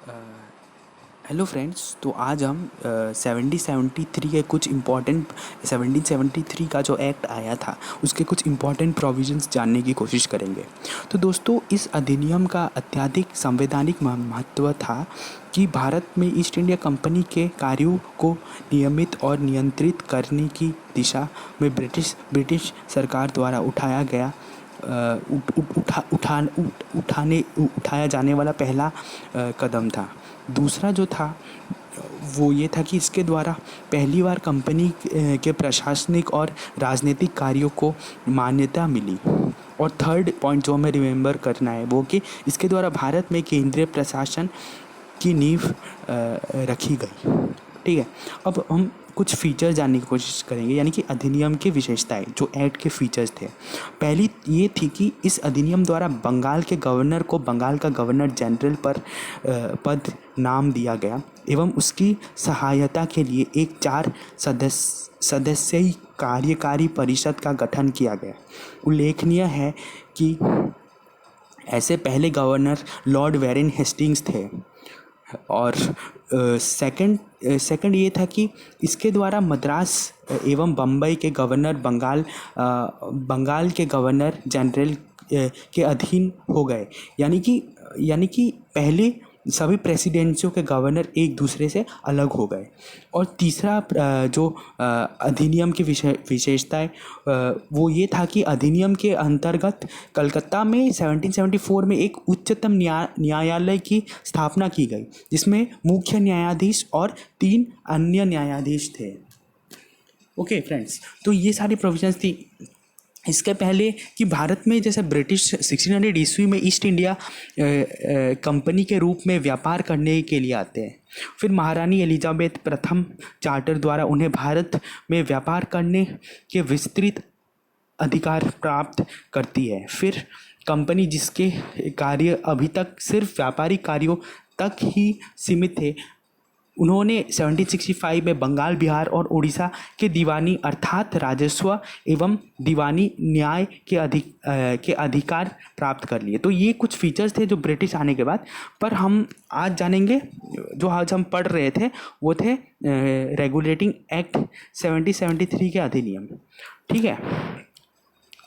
Hello friends, तो आज हम 1773 के कुछ इम्पॉर्टेंट 1773 का जो एक्ट आया था उसके कुछ इम्पॉर्टेंट प्रोविजंस जानने की कोशिश करेंगे। तो दोस्तों, इस अधिनियम का अत्यधिक संवैधानिक महत्व था कि भारत में ईस्ट इंडिया कंपनी के कार्यों को नियमित और नियंत्रित करने की दिशा में ब्रिटिश सरकार द्वारा उठाया गया उठाया जाने वाला पहला कदम था। दूसरा जो था वो ये था कि इसके द्वारा पहली बार कंपनी के प्रशासनिक और राजनीतिक कार्यों को मान्यता मिली। और थर्ड पॉइंट जो हमें रिमेंबर करना है वो कि इसके द्वारा भारत में केंद्रीय प्रशासन की नींव रखी गई। ठीक है, अब हम कुछ फीचर जानने की कोशिश करेंगे, यानी कि अधिनियम की विशेषताएं जो एक्ट के फीचर्स थे। पहली ये थी कि इस अधिनियम द्वारा बंगाल के गवर्नर को बंगाल का गवर्नर जनरल पर पद नाम दिया गया एवं उसकी सहायता के लिए एक 4 सदस्यीय कार्यकारी परिषद का गठन किया गया। उल्लेखनीय है कि ऐसे पहले गवर्नर लॉर्ड वेरेन हेस्टिंग्स थे। और सेकंड ये था कि इसके द्वारा मद्रास एवं बम्बई के गवर्नर बंगाल के गवर्नर जनरल के अधीन हो गए। यानी कि पहले सभी प्रेसिडेंसियों के गवर्नर एक दूसरे से अलग हो गए। और तीसरा जो अधिनियम की विशेषताएं वो ये था कि अधिनियम के अंतर्गत कलकत्ता में 1774 में एक उच्चतम न्यायालय की स्थापना की गई, जिसमें मुख्य न्यायाधीश और 3 अन्य न्यायाधीश थे। ओके फ्रेंड्स, तो ये सारी प्रोविजंस थी। इसके पहले कि भारत में जैसे ब्रिटिश 1600 ईस्वी में ईस्ट इंडिया कंपनी के रूप में व्यापार करने के लिए आते हैं। फिर महारानी एलिजाबेथ प्रथम चार्टर द्वारा उन्हें भारत में व्यापार करने के विस्तृत अधिकार प्राप्त करती है। फिर कंपनी जिसके कार्य अभी तक सिर्फ व्यापारिक कार्यों तक ही सीमित थे, उन्होंने 1765 में बंगाल, बिहार और उड़ीसा के दीवानी अर्थात राजस्व एवं दीवानी न्याय के अधिकार प्राप्त कर लिए। तो ये कुछ फीचर्स थे जो ब्रिटिश आने के बाद। पर हम आज जानेंगे, जो आज हम पढ़ रहे थे वो थे रेगुलेटिंग एक्ट 1773 के अधिनियम। ठीक है,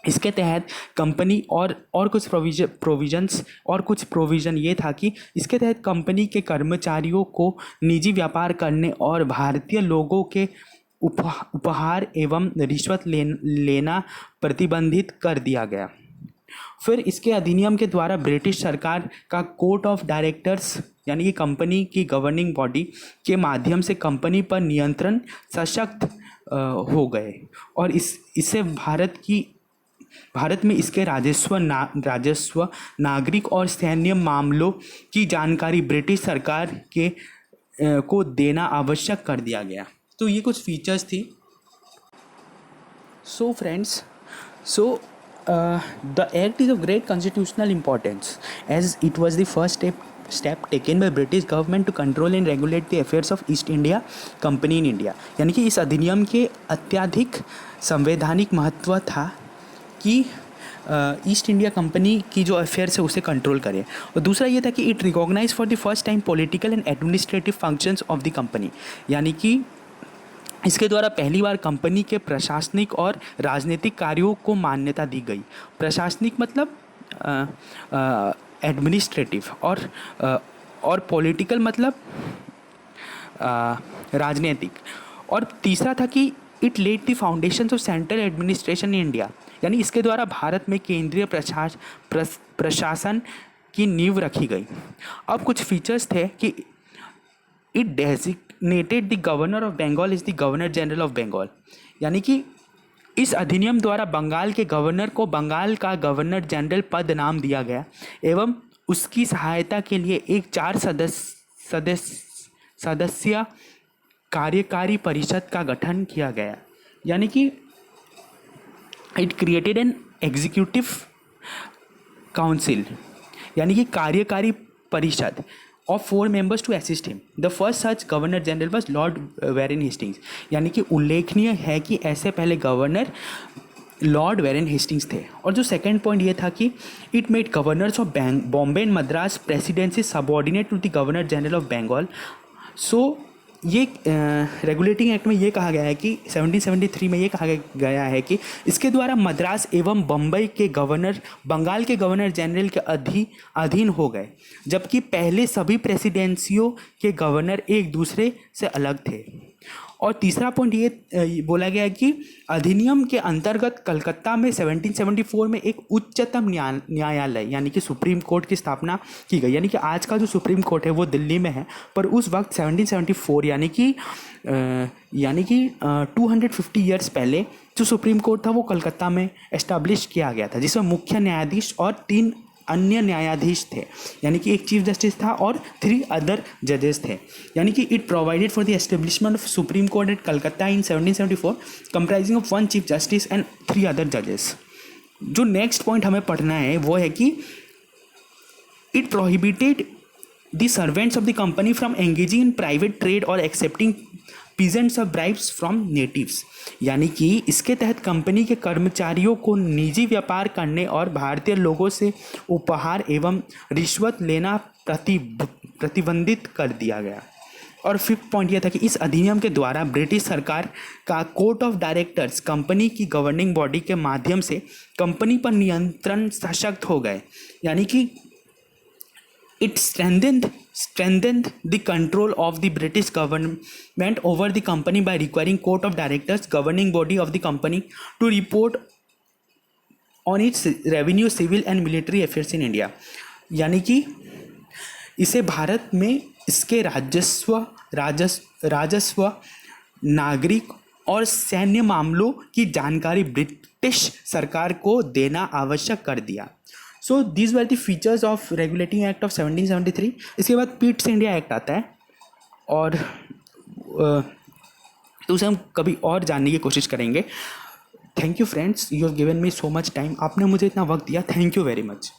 इसके तहत कंपनी और कुछ प्रोविज़न ये था कि इसके तहत कंपनी के कर्मचारियों को निजी व्यापार करने और भारतीय लोगों के उपहार एवं रिश्वत लेना प्रतिबंधित कर दिया गया। फिर इसके अधिनियम के द्वारा ब्रिटिश सरकार का कोर्ट ऑफ डायरेक्टर्स यानी कि कंपनी की गवर्निंग बॉडी के माध्यम से कंपनी पर नियंत्रण सशक्त हो गए। और इससे भारत में इसके राजस्व नागरिक और सैन्य मामलों की जानकारी ब्रिटिश सरकार को देना आवश्यक कर दिया गया। तो ये कुछ फीचर्स थी। So friends, the act is of great constitutional importance as it was the first step taken by British government to control and regulate the affairs of East India Company in India। यानी कि इस अधिनियम के अत्यधिक संवैधानिक महत्व था कि ईस्ट इंडिया कंपनी की जो अफेयर्स है उसे कंट्रोल करे। और दूसरा ये था कि it recognize for the first time political and administrative functions of the company. यानी कि इसके द्वारा पहली बार कंपनी के प्रशासनिक और राजनीतिक कार्यों को मान्यता दी गई। प्रशासनिक मतलब एडमिनिस्ट्रेटिव, और पॉलिटिकल मतलब राजनीतिक। और तीसरा था कि it laid the foundations of central administration in India. यानी इसके द्वारा भारत में केंद्रीय प्रशासन की नींव रखी गई। अब कुछ फीचर्स थे कि it designated the governor of Bengal is the governor general of Bengal. यानी कि इस अधिनियम द्वारा बंगाल के गवर्नर को बंगाल का गवर्नर जनरल पद नाम दिया गया एवं उसकी सहायता के लिए एक 4 सदस्यीय कार्यकारी परिषद का गठन किया गया। यानी कि it created an executive council, यानी कि कार्यकारी परिषद of 4 members to assist him. The first such governor general was Lord Warren Hastings। यानी कि उल्लेखनीय है कि ऐसे पहले गवर्नर लॉर्ड वेरन हेस्टिंग्स थे। और जो सेकंड पॉइंट ये था कि it made governors of Bombay and Madras presidency subordinate to the governor general of Bengal. So ये रेगुलेटिंग एक्ट में ये कहा गया है कि 1773 में ये कहा गया है कि इसके द्वारा मद्रास एवं बम्बई के गवर्नर बंगाल के गवर्नर जनरल के अधीन हो गए, जबकि पहले सभी प्रेसिडेंसियों के गवर्नर एक दूसरे से अलग थे। और तीसरा पॉइंट ये बोला गया है कि अधिनियम के अंतर्गत कलकत्ता में 1774 में एक उच्चतम न्यायालय यानी कि सुप्रीम कोर्ट की स्थापना की गई। यानी कि आज का जो सुप्रीम कोर्ट है वो दिल्ली में है, पर उस वक्त 1774 यानी कि 250 ईयर्स पहले जो सुप्रीम कोर्ट था वो कलकत्ता में एस्टैब्लिश किया गया था, जिसमें मुख्य न्यायाधीश और 3 अन्य न्यायाधीश थे, यानी कि एक चीफ जस्टिस था और 3 अदर जजेस थे। यानी कि it provided for the establishment of supreme court at Calcutta in 1774 comprising of 1 chief justice and 3 other जजेस। जो नेक्स्ट पॉइंट हमें पढ़ना है वो है कि it prohibited the servants of the company from engaging in private trade और accepting presents of bribes from natives. यानी कि इसके तहत कंपनी के कर्मचारियों को निजी व्यापार करने और भारतीय लोगों से उपहार एवं रिश्वत लेना प्रतिबंधित कर दिया गया। और फिफ्थ पॉइंट यह था कि इस अधिनियम के द्वारा ब्रिटिश सरकार का कोर्ट ऑफ डायरेक्टर्स कंपनी की गवर्निंग बॉडी के माध्यम से कंपनी पर नियंत्रण सशक्त हो गए। यानी कि it strengthened the control of the British government over the company by requiring court of directors, governing body of the company, to report on its revenue, civil and military affairs in India। यानी कि इसे भारत में इसके राजस्व नागरिक और सैन्य मामलों की जानकारी ब्रिटिश सरकार को देना आवश्यक कर दिया। So these were the features of regulating act of 1773। इसके बाद पिट्स इंडिया एक्ट आता है, और तो उसे हम कभी और जानने की कोशिश करेंगे। Thank you friends, you have given me so much time. आपने मुझे इतना वक्त दिया, थैंक यू वेरी मच।